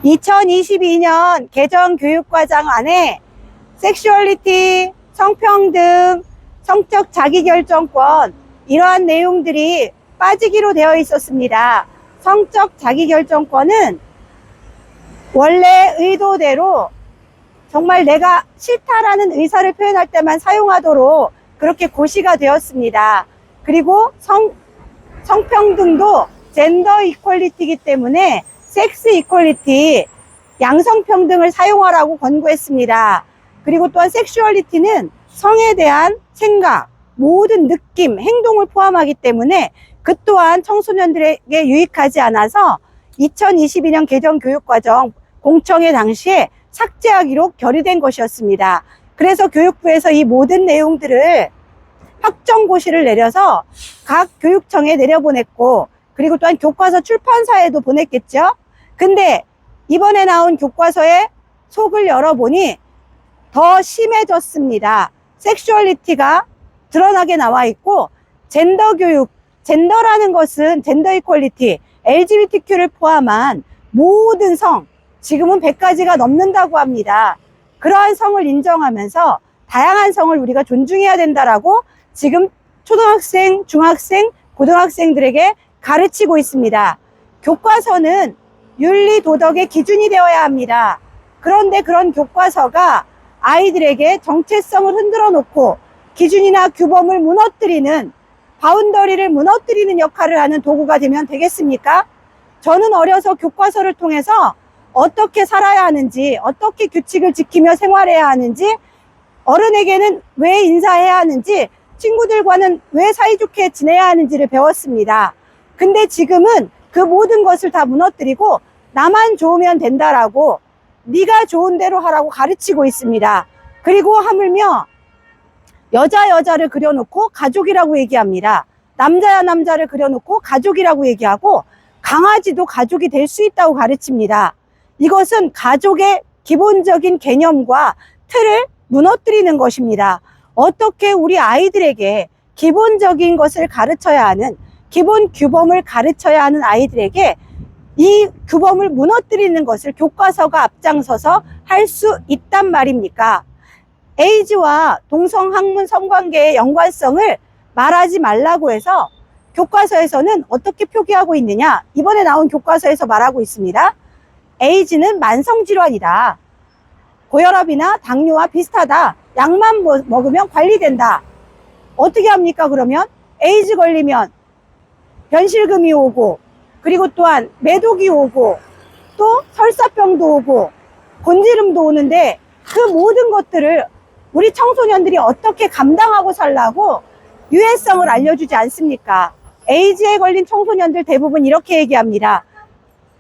2022년 개정 교육과정 안에 섹슈얼리티, 성평등, 성적 자기결정권 이러한 내용들이 빠지기로 되어 있었습니다. 성적 자기결정권은 원래 의도대로 정말 내가 싫다라는 의사를 표현할 때만 사용하도록 그렇게 고시가 되었습니다. 그리고 성평등도 젠더 이퀄리티이기 때문에 섹스 이퀄리티, 양성평등을 사용하라고 권고했습니다. 그리고 또한 섹슈얼리티는 성에 대한 생각, 모든 느낌, 행동을 포함하기 때문에 그 또한 청소년들에게 유익하지 않아서 2022년 개정 교육과정 공청회 당시에 삭제하기로 결의된 것이었습니다. 그래서 교육부에서 이 모든 내용들을 확정고시를 내려서 각 교육청에 내려보냈고, 그리고 또한 교과서 출판사에도 보냈겠죠. 근데 이번에 나온 교과서에 속을 열어보니 더 심해졌습니다. 섹슈얼리티가 드러나게 나와 있고, 젠더 교육, 젠더라는 것은 젠더 이퀄리티, LGBTQ를 포함한 모든 성, 지금은 100가지가 넘는다고 합니다. 그러한 성을 인정하면서 다양한 성을 우리가 존중해야 된다라고 지금 초등학생, 중학생, 고등학생들에게 가르치고 있습니다. 교과서는 윤리 도덕의 기준이 되어야 합니다. 그런데 그런 교과서가 아이들에게 정체성을 흔들어 놓고 기준이나 규범을 무너뜨리는, 바운더리를 무너뜨리는 역할을 하는 도구가 되면 되겠습니까? 저는 어려서 교과서를 통해서 어떻게 살아야 하는지, 어떻게 규칙을 지키며 생활해야 하는지, 어른에게는 왜 인사해야 하는지, 친구들과는 왜 사이좋게 지내야 하는지를 배웠습니다. 근데 지금은 그 모든 것을 다 무너뜨리고 나만 좋으면 된다라고, 네가 좋은 대로 하라고 가르치고 있습니다. 그리고 하물며 여자를 그려놓고 가족이라고 얘기합니다. 남자를 그려놓고 가족이라고 얘기하고, 강아지도 가족이 될 수 있다고 가르칩니다. 이것은 가족의 기본적인 개념과 틀을 무너뜨리는 것입니다. 어떻게 우리 아이들에게 기본적인 것을 가르쳐야 하는, 기본 규범을 가르쳐야 하는 아이들에게 이 규범을 무너뜨리는 것을 교과서가 앞장서서 할 수 있단 말입니까? 에이즈와 동성학문 성관계의 연관성을 말하지 말라고 해서 교과서에서는 어떻게 표기하고 있느냐? 이번에 나온 교과서에서 말하고 있습니다. 에이즈는 만성질환이다. 고혈압이나 당뇨와 비슷하다. 약만 먹으면 관리된다. 어떻게 합니까? 그러면 에이즈 걸리면 변실금이 오고, 그리고 또한 매독이 오고, 또 설사병도 오고, 곤지름도 오는데 그 모든 것들을 우리 청소년들이 어떻게 감당하고 살라고 유해성을 알려주지 않습니까? 에이즈에 걸린 청소년들 대부분 이렇게 얘기합니다.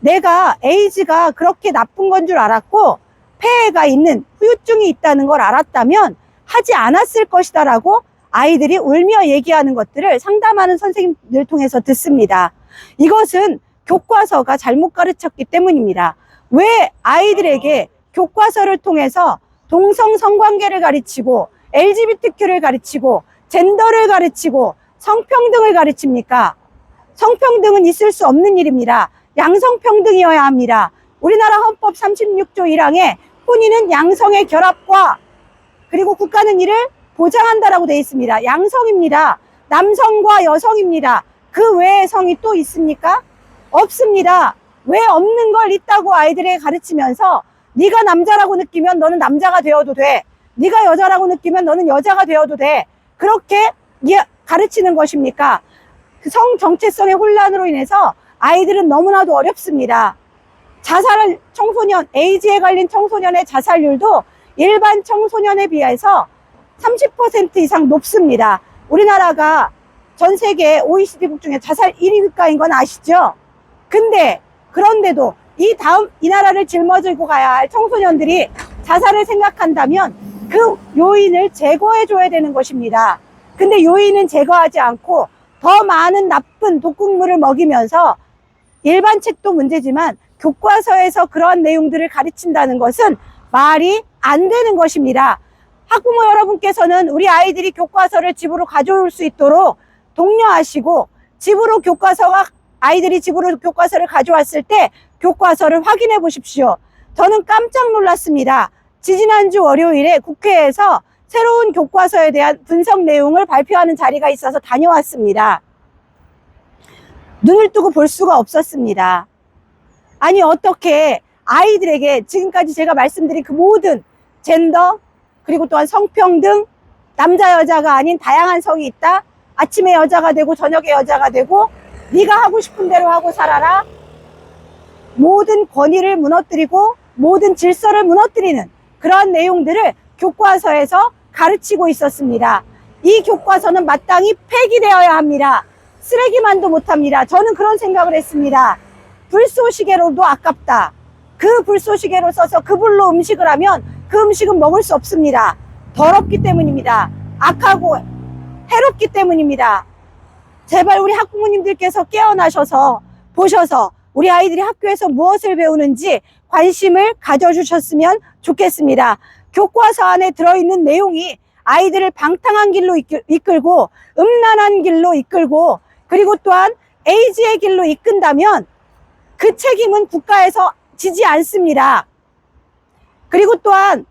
내가 에이즈가 그렇게 나쁜 건 줄 알았고 폐해가 있는, 후유증이 있다는 걸 알았다면 하지 않았을 것이다 라고 아이들이 울며 얘기하는 것들을 상담하는 선생님들 통해서 듣습니다. 이것은 교과서가 잘못 가르쳤기 때문입니다. 왜 아이들에게 교과서를 통해서 동성 성관계를 가르치고 LGBTQ를 가르치고 젠더를 가르치고 성평등을 가르칩니까? 성평등은 있을 수 없는 일입니다. 양성평등이어야 합니다. 우리나라 헌법 36조 1항에 혼인은 양성의 결합과, 그리고 국가는 이를 보장한다라고 되어 있습니다. 양성입니다. 남성과 여성입니다. 그 외의 성이 또 있습니까? 없습니다. 왜 없는 걸 있다고 아이들에게 가르치면서 네가 남자라고 느끼면 너는 남자가 되어도 돼. 네가 여자라고 느끼면 너는 여자가 되어도 돼. 그렇게 가르치는 것입니까? 그 성 정체성의 혼란으로 인해서 아이들은 너무나도 어렵습니다. 청소년, 에이즈에 걸린 청소년의 자살률도 일반 청소년에 비해서 30% 이상 높습니다. 우리나라가 전 세계 OECD국 중에 자살 1위 국가인 건 아시죠? 그런데도 이 나라를 짊어지고 가야 할 청소년들이 자살을 생각한다면 그 요인을 제거해 줘야 되는 것입니다. 근데 요인은 제거하지 않고 더 많은 나쁜 독극물을 먹이면서, 일반 책도 문제지만 교과서에서 그러한 내용들을 가르친다는 것은 말이 안 되는 것입니다. 학부모 여러분께서는 우리 아이들이 교과서를 집으로 가져올 수 있도록 독려하시고, 아이들이 집으로 교과서를 가져왔을 때 교과서를 확인해 보십시오. 저는 깜짝 놀랐습니다. 지지난주 월요일에 국회에서 새로운 교과서에 대한 분석 내용을 발표하는 자리가 있어서 다녀왔습니다. 눈을 뜨고 볼 수가 없었습니다. 아니, 어떻게 아이들에게 지금까지 제가 말씀드린 그 모든 젠더, 그리고 또한 성평등, 남자 여자가 아닌 다양한 성이 있다, 아침에 여자가 되고 저녁에 여자가 되고 네가 하고 싶은 대로 하고 살아라, 모든 권위를 무너뜨리고 모든 질서를 무너뜨리는 그러한 내용들을 교과서에서 가르치고 있었습니다. 이 교과서는 마땅히 폐기되어야 합니다. 쓰레기만도 못합니다. 저는 그런 생각을 했습니다. 불쏘시개로도 아깝다. 그 불쏘시개로 써서 그 불로 음식을 하면 그 음식은 먹을 수 없습니다. 더럽기 때문입니다. 악하고 해롭기 때문입니다. 제발 우리 학부모님들께서 깨어나셔서 보셔서 우리 아이들이 학교에서 무엇을 배우는지 관심을 가져주셨으면 좋겠습니다. 교과서 안에 들어있는 내용이 아이들을 방탕한 길로 이끌고 음란한 길로 이끌고 그리고 또한 에이즈의 길로 이끈다면 그 책임은 국가에서 지지 않습니다. 그리고 또한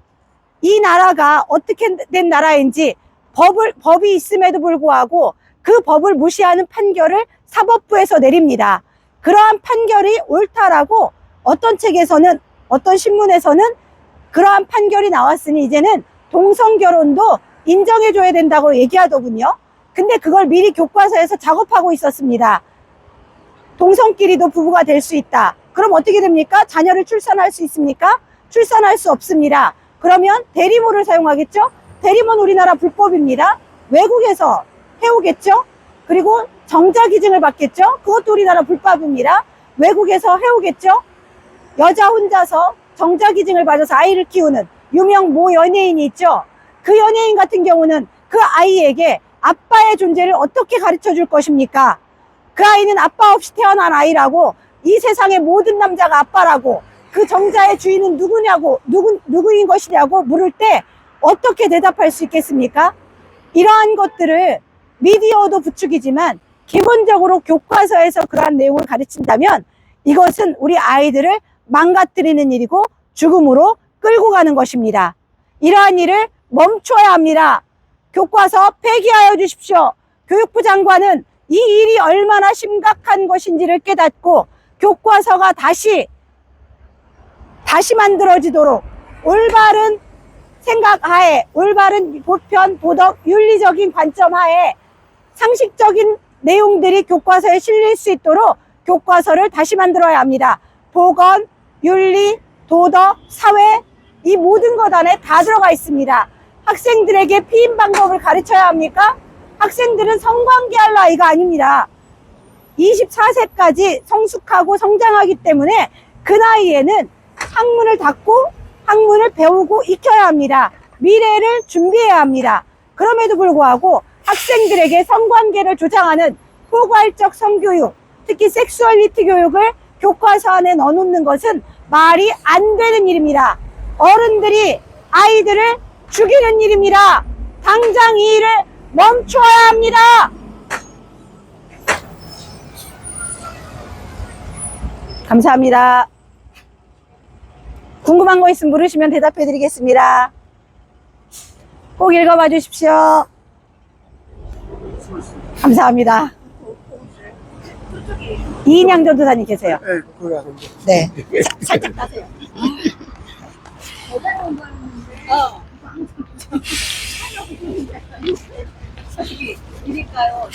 이 나라가 어떻게 된 나라인지 법이 있음에도 불구하고 그 법을 무시하는 판결을 사법부에서 내립니다. 그러한 판결이 옳다라고 어떤 책에서는, 어떤 신문에서는 그러한 판결이 나왔으니 이제는 동성결혼도 인정해줘야 된다고 얘기하더군요. 근데 그걸 미리 교과서에서 작업하고 있었습니다. 동성끼리도 부부가 될 수 있다. 그럼 어떻게 됩니까? 자녀를 출산할 수 있습니까? 출산할 수 없습니다. 그러면 대리모를 사용하겠죠? 대리모는 우리나라 불법입니다. 외국에서 해오겠죠? 그리고 정자기증을 받겠죠? 그것도 우리나라 불법입니다. 외국에서 해오겠죠? 여자 혼자서 정자기증을 받아서 아이를 키우는 유명 모 연예인이 있죠? 그 연예인 같은 경우는 그 아이에게 아빠의 존재를 어떻게 가르쳐 줄 것입니까? 그 아이는 아빠 없이 태어난 아이라고, 이 세상의 모든 남자가 아빠라고, 그 정자의 주인은 누구인 것이냐고 물을 때 어떻게 대답할 수 있겠습니까? 이러한 것들을 미디어도 부추기지만 기본적으로 교과서에서 그러한 내용을 가르친다면 이것은 우리 아이들을 망가뜨리는 일이고 죽음으로 끌고 가는 것입니다. 이러한 일을 멈춰야 합니다. 교과서 폐기하여 주십시오. 교육부 장관은 이 일이 얼마나 심각한 것인지를 깨닫고 교과서가 다시 만들어지도록 올바른 생각하에, 올바른 보편, 도덕, 윤리적인 관점 하에 상식적인 내용들이 교과서에 실릴 수 있도록 교과서를 다시 만들어야 합니다. 보건, 윤리, 도덕, 사회, 이 모든 것 안에 다 들어가 있습니다. 학생들에게 피임 방법을 가르쳐야 합니까? 학생들은 성관계할 나이가 아닙니다. 24세까지 성숙하고 성장하기 때문에 그 나이에는 학문을 닫고 학문을 배우고 익혀야 합니다. 미래를 준비해야 합니다. 그럼에도 불구하고 학생들에게 성관계를 조장하는 포괄적 성교육, 특히 섹슈얼리티 교육을 교과서 안에 넣어놓는 것은 말이 안 되는 일입니다. 어른들이 아이들을 죽이는 일입니다. 당장 이 일을 멈춰야 합니다. 감사합니다. 궁금한 거 있으면 물으시면 대답해 드리겠습니다. 꼭 읽어봐 주십시오. 감사합니다. 이인양 전도사님 계세요. 네, 거기 가서 네. 살짝 따세요. 이릴까요?